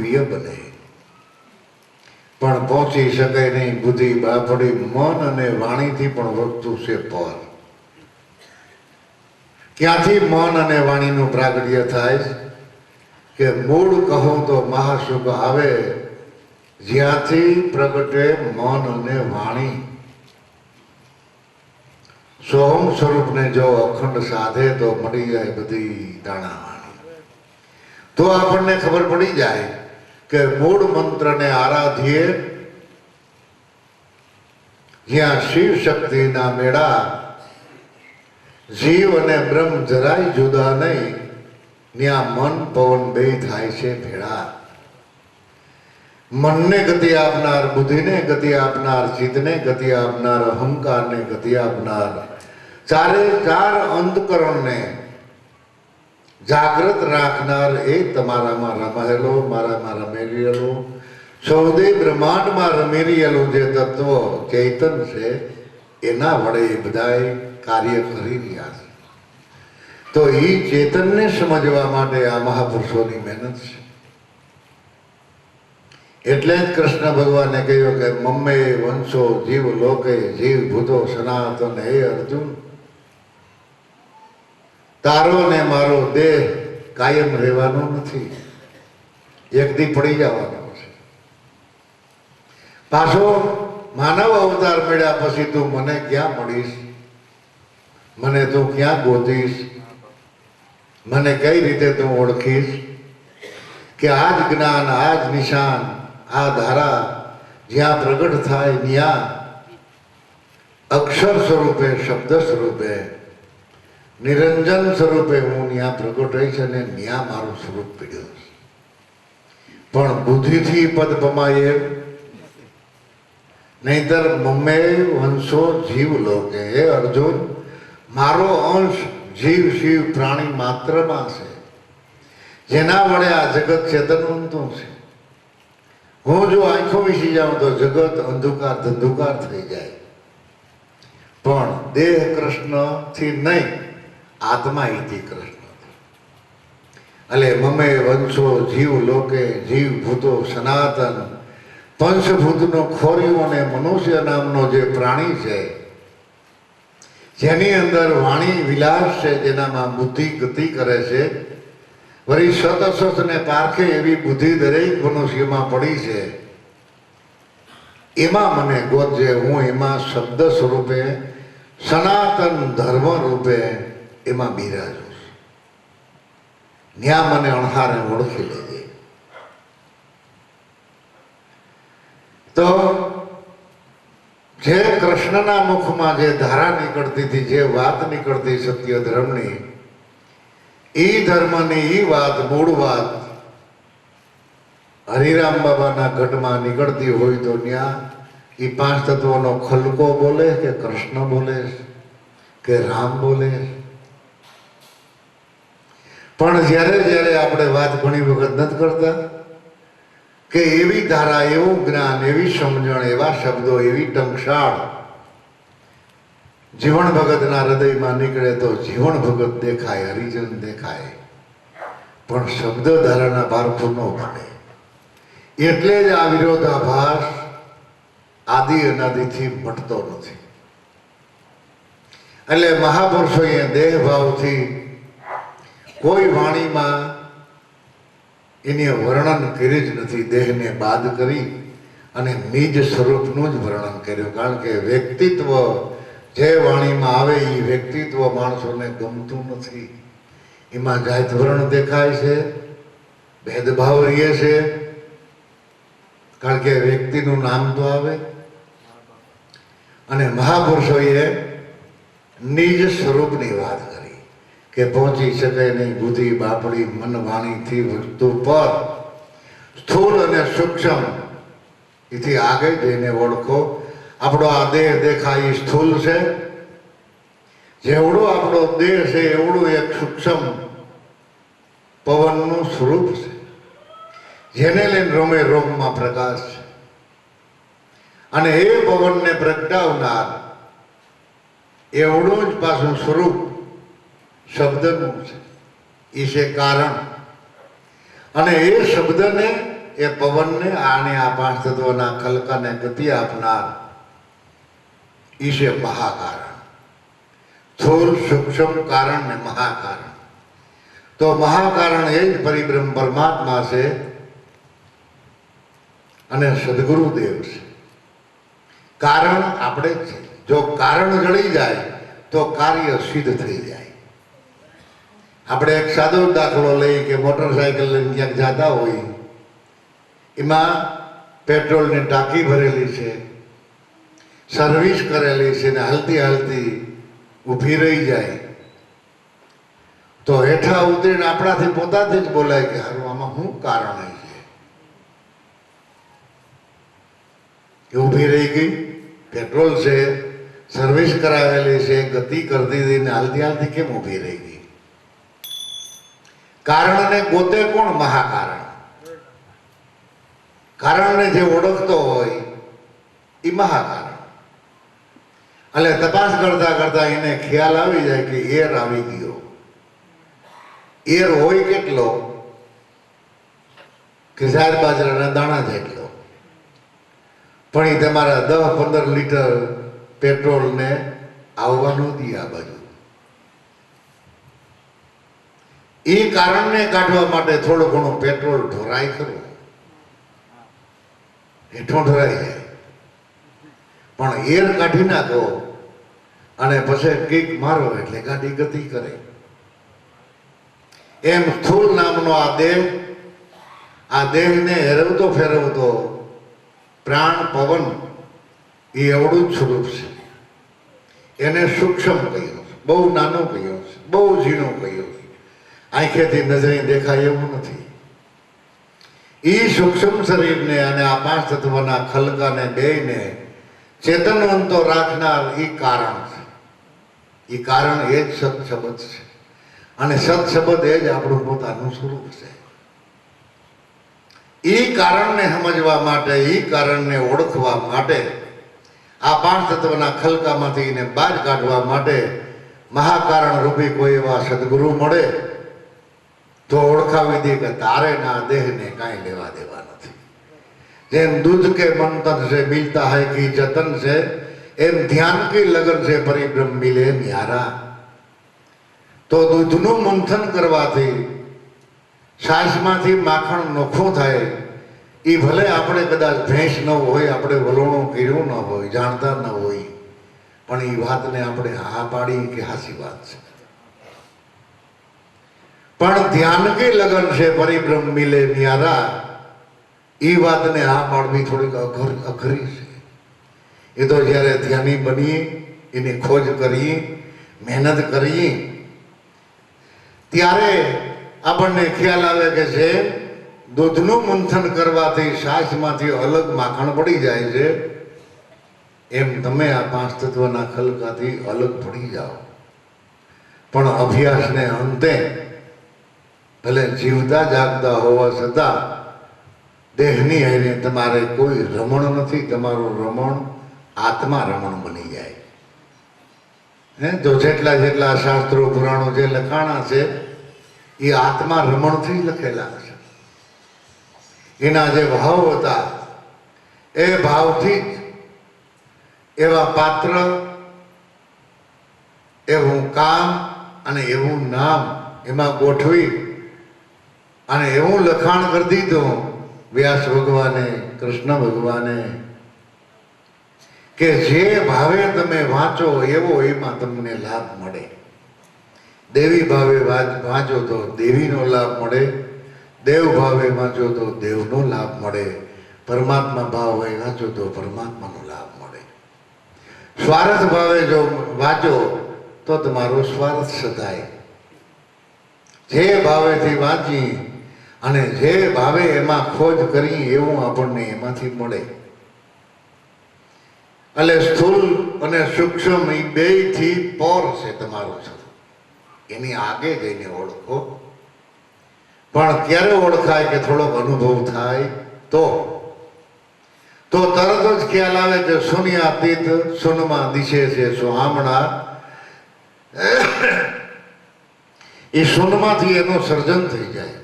દિવ્ય બને, પણ પહોંચી શકે નહીં બુદ્ધિ બાપડી મન અને વાણીથી પણ વસ્તુ છે પર. ક્યાંથી મન અને વાણીનું પ્રાગટ્ય થાય કે મૂળ કહો તો મહાસુખ આવે જ્યાંથી પ્રગટે મન અને વાણી. સોહમ સ્વરૂપને જો અખંડ સાધે તો મળી જાય બધી દાણા વાણી. તો આપણને ખબર પડી જાય કે મૂળ મંત્રને આરાધીએ જ્યાં શિવ શક્તિના મેળા, જીવ અને બ્રહ્મ જરાય જુદા નહીં, ત્યાં મન પવન બે થાય છે ભેળા. મનને ગતિ આપનાર, બુદ્ધિને ગતિ આપનાર, ચિત્તને ગતિ આપનાર, અહંકારને ગતિ આપનાર, ચારે ચાર અંતકરણને જાગૃત રાખનાર એ તમારામાં રમાયેલો, મારામાં રમેલીયેલો, સૌદે બ્રહ્માંડમાં રમેલીયેલું જે તત્વ ચૈતન છે એના વડે એ બધાય કાર્ય કરી રહ્યા છે. તો એ ચેતનને સમજવા માટે આ મહાપુરુષોની મહેનત છે. એટલે જ કૃષ્ણ ભગવાને કહ્યું કે મમ્મે વંશો જીવ લોકે જીવ ભૂતો સનાતન. હે અર્જુન, તારો ને મારો દેહ કાયમ રહેવાનો નથી, એક દી પડી જવાનો છે. પાછો માનવ અવતાર મળ્યા પછી તું મને ક્યાં મળીશ, મને તું ક્યાં ગોતીશ, મને કઈ રીતે તું ઓળખીશ? કે આ જ જ્ઞાન, આ જ નિશાન, આ ધારા જ્યાં પ્રગટ થાય ત્યાં અક્ષર સ્વરૂપે, શબ્દ સ્વરૂપે, નિરંજન સ્વરૂપે હું ત્યાં પ્રગટ રહીશ અને ત્યાં મારું સ્વરૂપ પીડ્યું છે. પણ બુદ્ધિથી પદ પમાય નહીતર મમ્મે વંશો જીવ લોકે. હે અર્જુન, મારો અંશ જીવ શિવ પ્રાણી માત્રમાં છે, જેના વડે આ જગત ચેતનવંતું છે. હું જો આંખો વીસી જાઉં તો જગત અંધકાર ધંધુકાર થઈ જાય, પણ દેહ કૃષ્ણથી નહીં, આત્મા ઇતિ કૃષ્ણ. એટલે મમે વંશો જીવ લોકે જીવ ભૂતો સનાતન. પંચભૂતનો ખોરિયો અને મનુષ્ય નામનો જે પ્રાણી છે, જેની અંદર વાણી વિલાસ છે, જેનામાં બુદ્ધિ ગતિ કરે છે, વળી સતસતને પારખે એવી બુદ્ધિ દરેક મનુષ્યમાં પડી છે, એમાં મને ગોતજે. હું એમાં શબ્દ સ્વરૂપે, સનાતન ધર્મ રૂપે એમાં બિરાજું છું. ત્યાં મને અણહારે ઓળખી લેજે. તો જે કૃષ્ણના મુખમાં જે ધારા નીકળતી હતી, જે વાત નીકળતી સત્ય ધર્મની, એ ધર્મની એ વાત, મૂળ વાત હરિરામ બાબાના ઘટમાં નીકળતી હોય તો ત્યાં એ પાંચ તત્વોનો ખલકો બોલે કે કૃષ્ણ બોલે કે રામ બોલે. પણ જ્યારે જ્યારે આપણે વાત ઘણી વખત નથી કરતા કે એવી ધારા, એવું જ્ઞાન, એવી સમજણ, એવા શબ્દો, એવી ટંકશાળ જીવન ભગતના હૃદયમાં નીકળે તો જીવન ભગત દેખાય, હરિજન દેખાય, પણ શબ્દ ધારાના પારખું ન બને. એટલે જ આ વિરોધાભાસ આદિ અનાદિથી મટતો નથી. એટલે મહાપુરુષોએ દેહ ભાવથી કોઈ વાણીમાં એને વર્ણન કર્યું જ નથી. દેહને બાદ કરી અને નિજ સ્વરૂપનું જ વર્ણન કર્યું. કારણ કે વ્યક્તિત્વ જે વાણીમાં આવે એ વ્યક્તિત્વ માણસોને ગમતું નથી. એમાં જાત વર્ણ દેખાય છે, ભેદભાવ રહે છે, કારણ કે વ્યક્તિનું નામ તો આવે. અને મહાપુરુષોએ નિજ સ્વરૂપની વાત કરી કે પહોંચી શકે નહીં બુદ્ધિ બાપડી મન વાણીથી વસ્તુ પર. સ્થૂળ અને સૂક્ષ્મ એથી આગળ જઈને ઓળખો. આપણો આ દેહ દેખાય એ સ્થૂળ છે, જેવડો આપણો દેહ છે એવડું એક સૂક્ષ્મ પવનનું સ્વરૂપ છે, જેને લઈને રોમે રોમમાં પ્રકાશ છે. અને એ પવનને પ્રગટાવનાર એવડું જ પાછું સ્વરૂપ શબ્દનું છે. એ છે કારણ. અને એ શબ્દને એ પવનને આને આ પાંચ તત્વના ખલકાને ગતિ આપનાર ઈશે મહાકારણ. સ્થૂળ સૂક્ષ્મ કારણ ને મહાકારણ. તો મહાકારણ એ જ પરિબ્રહ્મ પરમાત્મા છે અને સદગુરુદેવ છે. કારણ આપણે જ છે. જો કારણ જળી જાય તો કાર્ય સિદ્ધ થઈ જાય. આપણે એક સાદો દાખલો લઈએ કે મોટરસાયકલ લઈને ક્યાંક જતા હોય, એમાં પેટ્રોલની ટાંકી ભરેલી છે, સર્વિસ કરેલી છે ને હાલતી હાલતી ઊભી રહી જાય તો હેઠા ઉતરીને આપણાથી પોતાથી જ બોલાય કે હારું આમાં શું કારણ છે કે ઊભી રહી ગઈ? પેટ્રોલ છે, સર્વિસ કરાવેલી છે, ગતિ કરતી હતી ને હાલતી હાલતી કેમ ઊભી રહી ગઈ? કારણને ગોતે કોણ? મહાકારણ. કારણને જે ઓળખતો હોય એ મહાકારણ. એટલે તપાસ કરતા કરતા એને ખ્યાલ આવી જાય કે એર આવી ગયો. એર હોય કેટલો? કે 4 બાજરાના દાણા જેટલો. પણ એ તમારા 10-15 લીટર પેટ્રોલને આવવાનું દી આ બાજુ. એ કારણને કાઢવા માટે થોડું ઘણું પેટ્રોલ ઢોરાય ખરું, હેઠો ઢોરાઈ જાય. પણ એર કાઢી નાખો અને પછી કિક મારો એટલે ગાડી ગતિ કરે. એમ સ્થૂળ નામનો આ દેહને હેરવતો ફેરવતો પ્રાણ પવન એ એવડું જ સ્વરૂપ છે. એને સૂક્ષ્મ કહ્યું છે, બહુ નાનું કહ્યું છે, બહુ ઝીણું કહ્યું છે. આંખેથી નજરે દેખાય એવું નથી. એ સૂક્ષ્મ શરીરને અને આ પાંચ તત્વના ખલકાને બેયને ચેતનવંતો રાખનાર એ કારણ છે. એ કારણ એ જ સત્શબ્દ છે અને સત્શબ્દ એ જ આપણું પોતાનું સ્વરૂપ છે. એ કારણને સમજવા માટે, એ કારણને ઓળખવા માટે, આ પાંચ તત્વના ખલકામાંથી એને બહાર કાઢવા માટે મહાકારણ રૂપી કોઈ એવા સદગુરુ મળે તો ઓળખાવી દે કે તારે ના દેહને કાંઈ લેવા દેવા નથી. જેમ દૂધ કે મંથન છે મિલતા હૈ કી જતન છે, એમ ધ્યાન કી લગન છે પરિબ્રહ્મ મિલે ન્યારા. તો દૂધનું મંથન કરવાથી છાશમાંથી માખણ નોખું થાય. એ ભલે આપણે કદાચ ભેંસ ન હોય, આપણે વલોણું કર્યું ન હોય, જાણતા ન હોય, પણ એ વાતને આપણે હા પાડી કે હાસી વાત છે. પણ ધ્યાન કે લગન છે પરિબ્રહ્મ મિલે ન્યારા, એ વાતને હા પાડવી થોડીક અઘરી છે. એ તો જ્યારે ધ્યાની બનીએ, એની ખોજ કરીએ, મહેનત કરીએ, ત્યારે આપણને ખ્યાલ આવે કે છે દૂધનું મંથન કરવાથી છાશમાંથી અલગ માખણ પડી જાય છે, એમ તમે આ પાંચ તત્વના ખલકાથી અલગ પડી જાઓ. પણ અભ્યાસને અંતે ભલે જીવતા જાગતા હોવા છતાં દેહની હારે તમારે કોઈ રમણ નથી. તમારું રમણ આત્મા રમણ બની જાય. તો જેટલા જેટલા શાસ્ત્રો પુરાણો જે લખાણા છે એ આત્મા રમણથી લખેલા છે. એના જે ભાવ હતા એ ભાવથી જ એવા પાત્ર, એવું કામ અને એવું નામ એમાં ગોઠવી અને એવું લખાણ કરી દીધું વ્યાસ ભગવાને, કૃષ્ણ ભગવાને, કે જે ભાવે તમે વાંચો એવો એમાં તમને લાભ મળે. દેવી ભાવે વાંચો તો દેવીનો લાભ મળે, દેવ ભાવે વાંચો તો દેવનો લાભ મળે, પરમાત્મા ભાવે વાંચો તો પરમાત્માનો લાભ મળે. સ્વાર્થ ભાવે જો વાંચો તો તમારો સ્વાર્થ સધાય. જે ભાવેથી વાંચી અને જે ભાવે એમાં ખોજ કરી એવું આપણને એમાંથી મળે. એટલે સ્થૂળ અને સૂક્ષ્મ એ બેયથી પર છે તમારું સ્વરૂપ. એની આગે જઈને ઓળખો. પણ ક્યારે ઓળખાય કે થોડોક અનુભવ થાય તો તરત જ ખ્યાલ આવે કે શૂન્યાતીત શૂન્યમાં દિશે છે સુહામણા. એ શૂન્યમાંથી એનું સર્જન થઈ જાય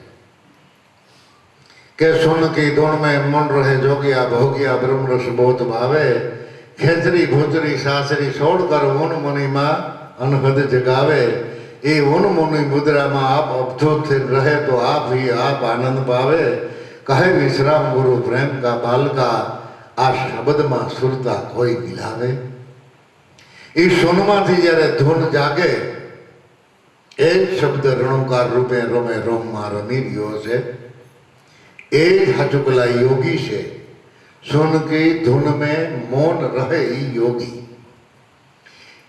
કે સુન કી ધૂન में मन रहे जोगिया भोगिया ब्रह्म रस बहुत भावे खेचरी भूचरी सासरी छोड़ कर उन मुनि माँ अनहद जगावे ये उन मुनि मुद्रा में आप अवधूत रहे तो आप ही आप आनंद पावे कहे विश्राम गुरु प्रेम का बाल का आ शब्द में सुरता कोई मिलावे ये सुनमाथी जયારે ધૂન જાગે એ શબ્દ રણુકાર રૂપે રોમે રોમમાં રમી રહ્યો છે એ જ હચુકલા યોગી છે સુન કી ધૂન में મૌન રહે એ યોગી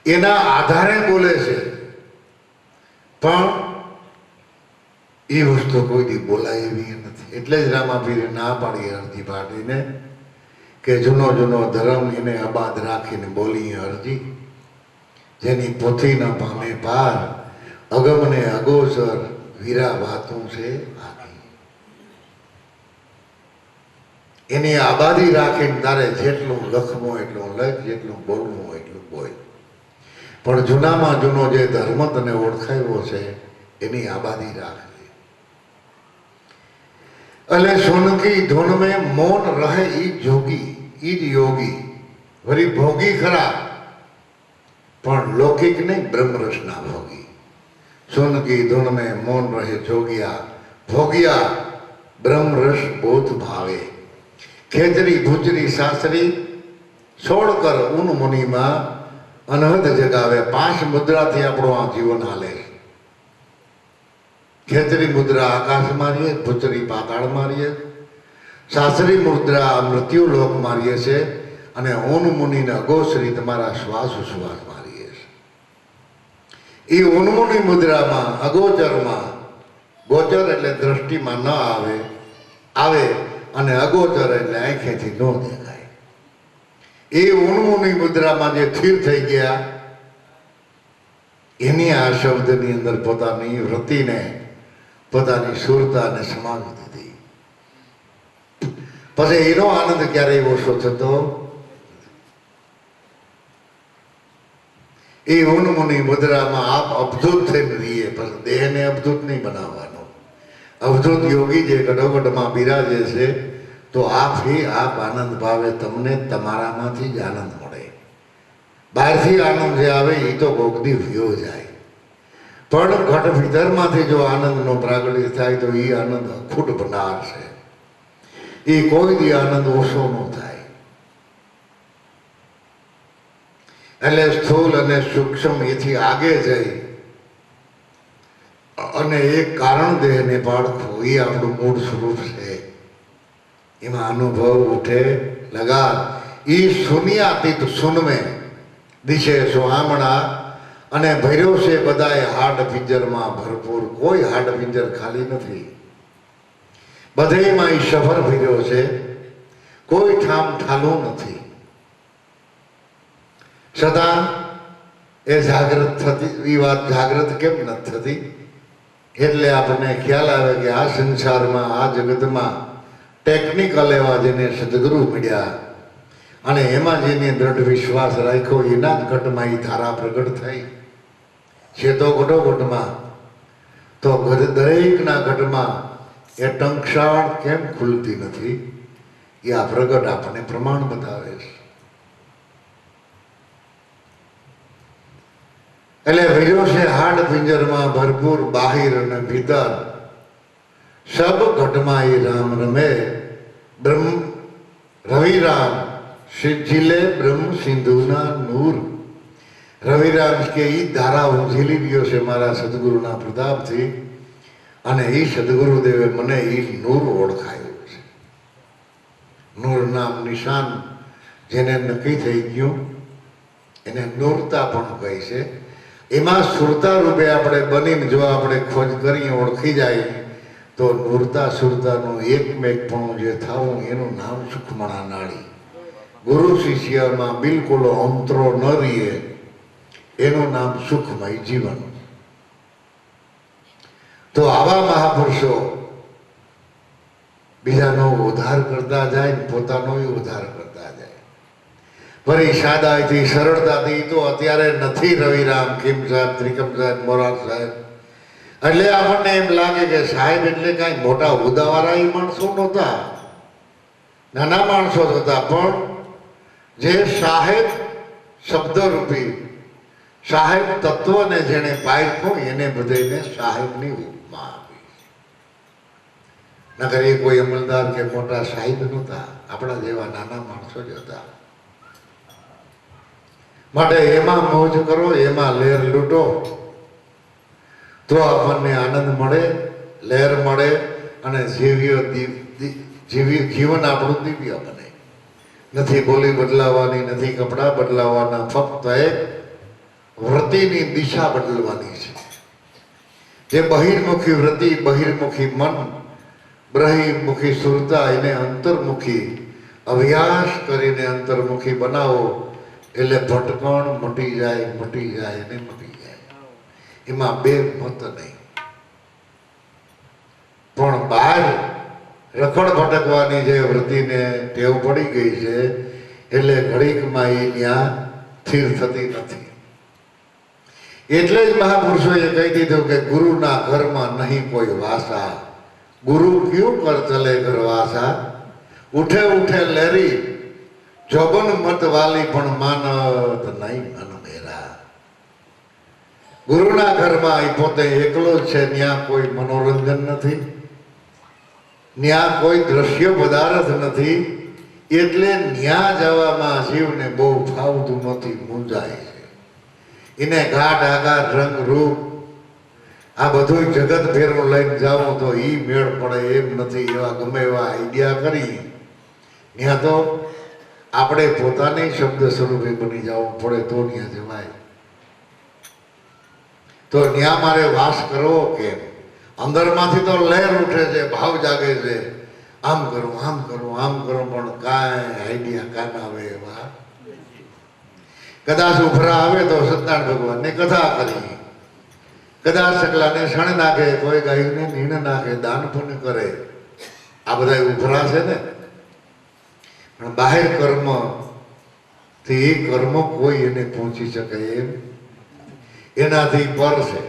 એના આધારે બોલે છે પણ એ વસ્તુ કોઈથી બોલાય એવી નથી એટલે જ રામાપીરે ના પાડી અરજી પાડીને કે જૂનો જૂનો ધર્મ એને આબાદ રાખીને બોલી અરજી જેની પોથી ન પામે પાર અગમને અગોચર વીરા વાતું છે આખી એની આબાદી રાખીને તારે જેટલું લખવું એટલું લખ જેટલું બોલવું એટલું બોલ પણ જૂનામાં જૂનો જે ધર્મ તને ઓળખાયો છે એની આબાદી રાખે એટલે સુનકી ધૂન में મૌન રહે ઈ જોગી ઈ જ યોગી વળી ભોગી ખરા પણ લૌકિક નહીં બ્રહ્મરસના ભોગી સુનકી ધૂન में મૌન રહે જોગિયા ભોગિયા બ્રહ્મરસ બોધ ભાવે ખેચરી ભૂચરી સાસરી છોડ કર ઉન મુનિમાં અનહદ જગાવે 5 મુદ્રાથી આપણું આ જીવન હાલે ખેચરી મુદ્રા આકાશ મારીએ ભૂચરી પાતાળ મારીએ સાસરી મુદ્રા મૃત્યુ લોક મારીએ છે અને ઊન મુનિને અગોચરી તમારા શ્વાસોશ્વાસ મારીએ છે એ ઊનમુનિ મુદ્રામાં અગોચરમાં ગોચર એટલે દ્રષ્ટિમાં ન આવે આવે અને અગોચર એટલે આંખેથી ન દેખાય એ ઊનમુનિ મુદ્રામાં જે સ્થિર થઈ ગયા એની આ શબ્દની અંદર પોતાની વૃત્તિને પોતાની સુરતાને સમાવી દીધી પછી એનો આનંદ ક્યારેય ઓછો થતો એ ઊનમુનિ મુદ્રામાં આપ અવધૂત થઈને રહીએ પણ દેહને અવધૂત નહીં બનાવવાનો અવધૂત યોગી જે ગઢોગઢમાં બિરાજે છે તો આપ ही आप આનંદ ભાવે તમને તમારામાંથી જ આનંદ મળે બહારથી આનંદ જે આવે એ તો કોકદી વયો જાય પણ ઘટ ભીતરમાંથી જો આનંદનો પ્રાગટ્ય થાય તો એ આનંદ અખૂટ ભંડાર છે એ કોઈ દી આનંદ ઓછો ન થાય એટલે સ્થૂલ અને સૂક્ષ્મ એથી આગે જઈ અને એક કારણ દેહને પાડખું એ આપણું મૂળ સ્વરૂપ છે એમાં અનુભવ ઉઠે લગા એ શૂન્યાતીત સુન में દિશે સોહામણા અને ભર્યો છે બધાએ હાડ પિંજરમાં ભરપૂર કોઈ હાડ પિંજર ખાલી નથી બધેમાં એ સફર ભર્યો છે કોઈ ઠામ ઠાલું નથી સદા એ જાગૃત થતી એ વાત જાગૃત કેમ નથી થતી એટલે આપણને ખ્યાલ આવે કે આ સંસારમાં આ જગતમાં ટેકનિકલ એવા જેને સદગુરુ મળ્યા અને એમાં જેને દ્રઢ વિશ્વાસ રાખ્યો એના જ ઘટમાં એ ધારા પ્રગટ થઈ છે તો ઘટોઘટમાં તો દરેકના ઘટમાં એ ટંકશાળ કેમ ખુલતી નથી એ આ પ્રગટ આપણને પ્રમાણ બતાવે છે એટલે ભર્યો છે હાડ પિંજરમાં ભરપૂર બાહિર અને ભીતર सब घटमा ही राम रमे ब्रह्म रविराम झीले ब्रह्म सिंधुना नूर रविराम के ई धारा हूँ झीली दियो से मारा सदगुरुना प्रताप थी अने ई सदगुरुदेवे मने ई नूर ओळखायो छे नूर नाम निशान जेने नक्की थई गयुं एने नूरता पण कहे छे एमां सुरता रूपे आपणे बनीने जो आपणे खोज करीए ओळखी जाय तो नूरता सुरताનું એકમેકપણું જે થાવું એનું નામ સુખમણા નાળી ગુરુ શિષ્યમાં બિલકુલ અંતરો ન રહીએ એનું નામ સુખમય જીવન તો આવા મહાપુરુષો બીજાનો ઉદ્ધાર કરતા જાય પોતાનો ઉદ્ધાર કરતા જાય વળી સાદાઈથી સરળતાથી તો અત્યારે નથી રવિરામ કિમ સાહેબ ત્રિકમ સાહેબ મોરાર સાહેબ એટલે આપણને એમ લાગે કે સાહેબ એટલે કાંઈ મોટા હોદ્દાવાળા એ માણસો નહોતા, નાના માણસો હતા, પણ જે સાહેબ શબ્દરૂપી સાહેબ તત્વને જેને પાયખું એને બધાને સાહેબની ઉપમા આપી. નગર એ કોઈ અમલદાર કે મોટા સાહેબ નહોતા, આપણા જેવા નાના માણસો જ હતા. માટે એમાં મોજ કરો, એમાં લહેર લૂંટો, તો આપણને આનંદ મળે, લહેર મળે અને જીવન આપણું દિવ્ય બને. નથી બોલી બદલાવાની, નથી કપડાં બદલાવાના, ફક્ત એક વૃત્તિની દિશા બદલવાની છે. જે બહિર્મુખી વૃત્તિ, બહિર્મુખી મન, બહિર્મુખી સુરતા, એને અંતર્મુખી અભ્યાસ કરીને અંતર્મુખી બનાવો એટલે ભટકણ મટી જાય, મટી જાય ને મટી જાય. એમાં બે મત નહીં. પણ બહાર રખડ ભટકવાની જે વૃત્તિને ટેવ પડી ગઈ છે એટલે ઘડીકમાં એ ત્યાં સ્થિર થતી નથી. એટલે જ મહાપુરુષોએ કહી દીધું કે ગુરુના ઘરમાં નહીં કોઈ વાસા, ગુરુ ક્યું કર ચલે ઘર વાસા, ઉઠે ઉઠે લેરી જોબન મત વાલી પણ માનત નહીં મન મેરા. ગુરુના ઘરમાં એ પોતે એકલો જ છે, ત્યાં કોઈ મનોરંજન નથી, ત્યાં કોઈ દ્રશ્ય પદાર્થ નથી, એટલે ત્યાં જવામાં જીવને બહુ ફાવતું નથી, મૂંઝાય છે. એને ઘાટ આકાર રંગ રૂપ આ બધું જગત ફેરવું લઈને જાઓ તો એ મેળ પડે એમ નથી. એવા ગમે એવા આઈડિયા કરી ત્યાં તો આપણે પોતાની શબ્દ સ્વરૂપે બની જવું પડે તો ત્યાં જવાય. તો ત્યાં મારે વાસ કરવો કેમ? અંદરમાંથી તો લહેર ઉઠે છે, ભાવ જાગે છે, આમ કરું, આમ કરું, આમ કરું, પણ કાંઈ આઈડિયા કામ આવે એવા. કદાચ ઉભરા આવે તો સત્યનારાયણ ભગવાનની કથા કરી, કદાચ સકલાને શણ નાખે, કોઈ ગાયને નીણ નાખે, દાન પુણ્ય કરે, આ બધા ઉભરા છે ને. પણ બાહેર કર્મ થી એ કર્મ કોઈ એને પહોંચી શકે એમ એનાથી પર છે.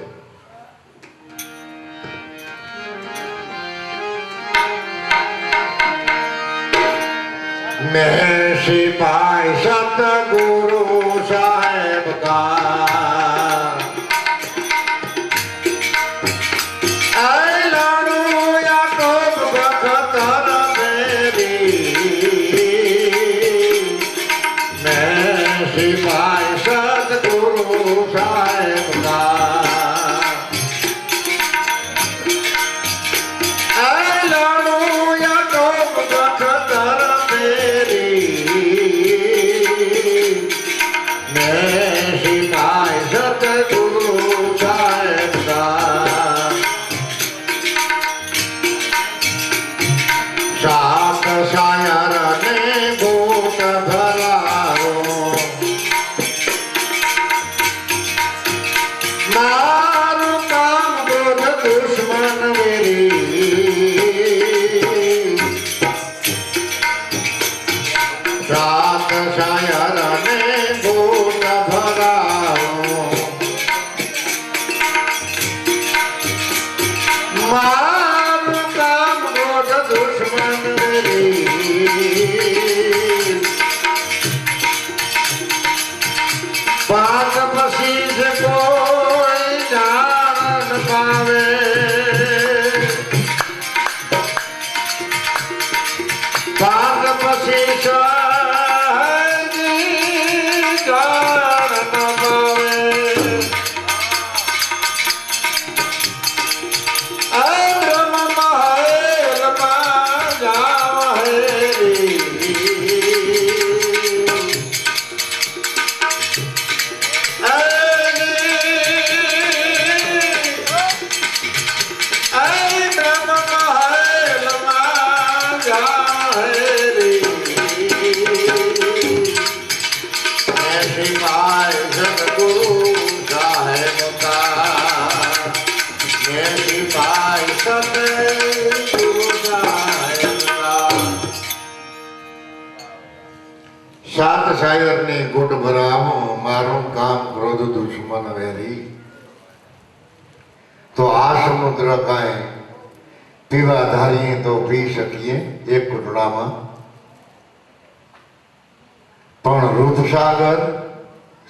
मैं सिपाही सतगुरु साहेब का लाडू या तो बखतर मेरी, मैं सिपाही सतगुरु साहेब का लाडू या तो बखतर सात सायर ने गोट भरारो, मारू काम क्रोध दुश्मन मेरी, सात सायर ने गोट भरारो, मारू काम क्रोध दुश्मन पाक पसी से कोई जान पावे, पाक पसी से जान पावे, ब्रह्म महल में जावे, सात शायर ने गुट भरावो, मारो काम क्रोध दुश्मन वेरी, તો આ સમુદ્ર કાંઈ પીવા ધારીએ તો પી શકીએ એક ઘૂંટડામાં, પણ રૂપસાગર,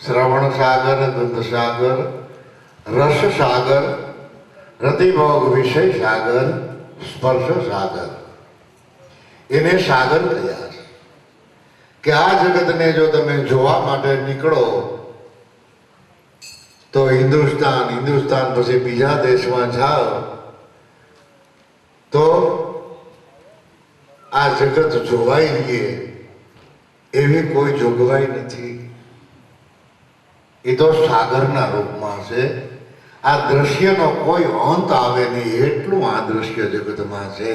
શ્રવણ સાગર, ગંધ સાગર, રસ સાગર, રતિભોગ વિષય સાગર, સ્પર્શ સાગર, એને સાગર કહ્યા છે. કે આ જગતને જો તમે જોવા માટે નીકળો તો હિન્દુસ્તાન પછી બીજા દેશમાં જાઓ તો આ જગત જોવાઈ ગયે એવી કોઈ જોગવાઈ નથી. એ તો સાગરના રૂપમાં છે. આ દ્રશ્યનો કોઈ અંત આવે નહીં એટલું આ દ્રશ્ય જગતમાં છે.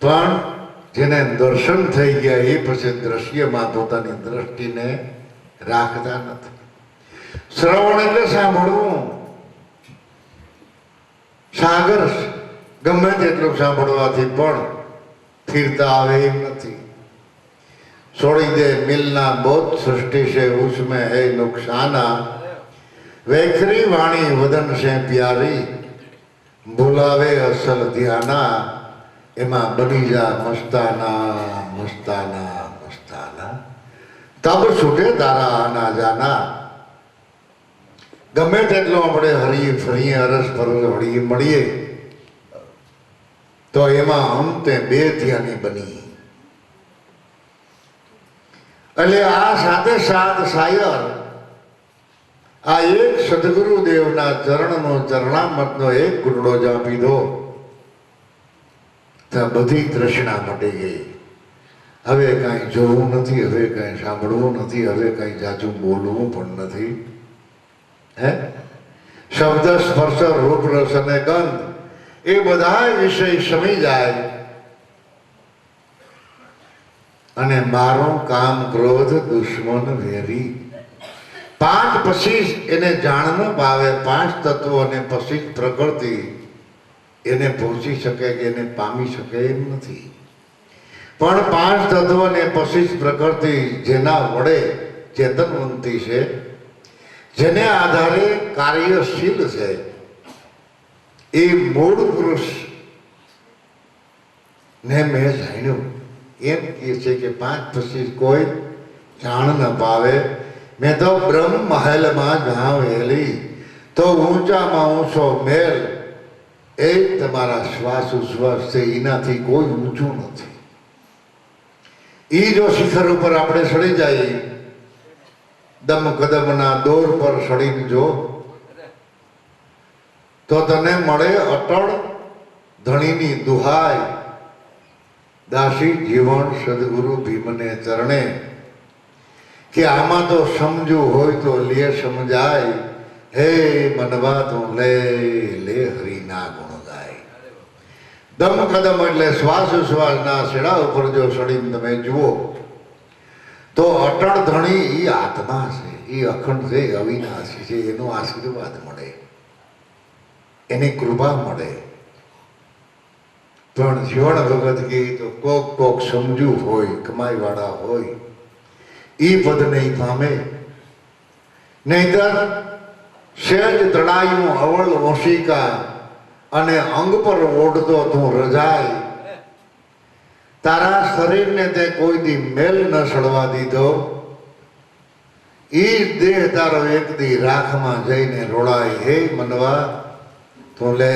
પણ જેને દર્શન થઈ ગયા એ પછી દ્રશ્યમાં પોતાની દ્રષ્ટિને રાખતા નથી. શ્રવણ એટલે સાંભળવું. સાગર ગમે તેટલું સાંભળવાથી પણ સ્થિરતા આવે એમ નથી. છોડી દે મિલના બોધ સૃષ્ટિ છે ઉસમેं है नुकसाना, वैखरी वाणी वदन से प्यारी, बुलावे असल ध्याना, એમાં બની જા મસ્તાના મસ્તાના મસ્તાના, તબ છૂટે તારા આના જાના. ગમે તેટલો આપણે હરી ફરીએ અરસ ફરસ હળી મળીએ તો એમાં અંતે બે ધ્યાની બની. એટલે આ સાથે સાત શાયર આ એક સદગુરુદેવના ચરણનો ચરણામૃતનો એક ઘૂંટડો જ આપી દો ત્યાં બધી તૃષ્ણા મટી ગઈ. હવે કાંઈ જોવું નથી, હવે કાંઈ સાંભળવું નથી, હવે કાંઈ જાજું બોલવું પણ નથી. હે શબ્દ સ્પર્શ રૂપ રસ અને ગંધ એ બધા વિષય સમી જાય અને મારો કામ ક્રોધ દુશ્મન વેરી. પાંચ પછી એને જાણ ન પાવે, પાંચ તત્વો અને પછી પ્રકૃતિ એને પહોંચી શકે કે એને પામી શકે એમ નથી. પણ પાંચ તત્વો ને પછી પ્રકૃતિ જેના વડે ચેતનવંતી છે, જેને આધારે કાર્યશીલ છે, એ મૂળ પુરુષ ને મેં જાણ્યું. એમ કહે છે કે પાંચ પછી કોઈ જાણ ન પાવે. મેં તો બ્રહ્મ મહેલમાં જાવેલી તો ઊંચામાં ઊંચો મેલ એ તમારા શ્વાસ ઉશ્વાસ છે, એનાથી કોઈ ઊંચું નથી. એ જો શિખર ઉપર આપણે સડી જઈએ, દમ કદમના દોર પર સડીને જો તો તને મળે અટળ ધણીની દુહાઈ, દાસી જીવન સદગુરુ ભીમને ચરણે. કે આમાં તો સમજવું હોય તો લે સમજાય, હે મનવા તું લે લે હરિના ગુણ ગાય. દમ કદમ એટલે શ્વાસ ઉશ્વાસના છેડા ઉપર જો સડીને તમે જુઓ તો અટળ ધણી એ આત્મા છે, એ અખંડ છે, અવિનાશી છે. એનો આશીર્વાદ મળે, એની કૃપા મળે. પણ જીવન ભગત કે તો કોક સમજવું હોય, કમાઈ વાળા હોય, એ પદ નહીં પામે. નહીતર સહેજ તળાયું અવળ ઓશિકા અને અંગ પર ઓઢતો તું રજાય. તારા શરીરને તે કોઈ દી મેલ ન સડવા દીધો, ઈ દેહ તારો એક દી રાખમાં જઈને રોડાય. હે મનવા તું લે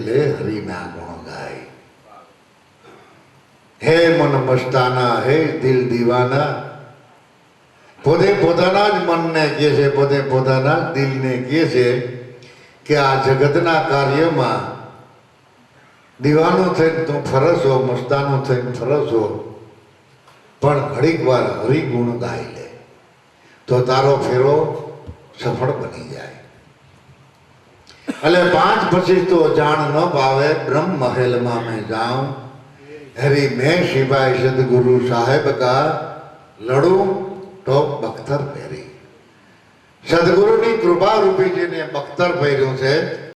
લે હરિના ગુણ ગાય. હે મન મસ્તાના, હે દિલ દીવાના. પોતે પોતાના જ મનને કહે છે, પોતે પોતાના જ દિલને કહે છે કે આ જગતના કાર્યમાં દીવાનો થઈને તું ફરસો, મસ્તાનો થઈને ફરસો, પણ ઘડીક વાર હરિગુણ ગાઈ લે તો તારો ફેરો સફળ બની જાય. એટલે પાંચ પછી તો જાણ ન પાવે, બ્રહ્મ મહેલમાં મેં જાઉં, હરી મેં સિવાય સદગુરુ સાહેબ કા લડું તો બખ્તર પહેરી. સદગુરુની કૃપા રૂપી જેને બખ્તર પહેર્યું છે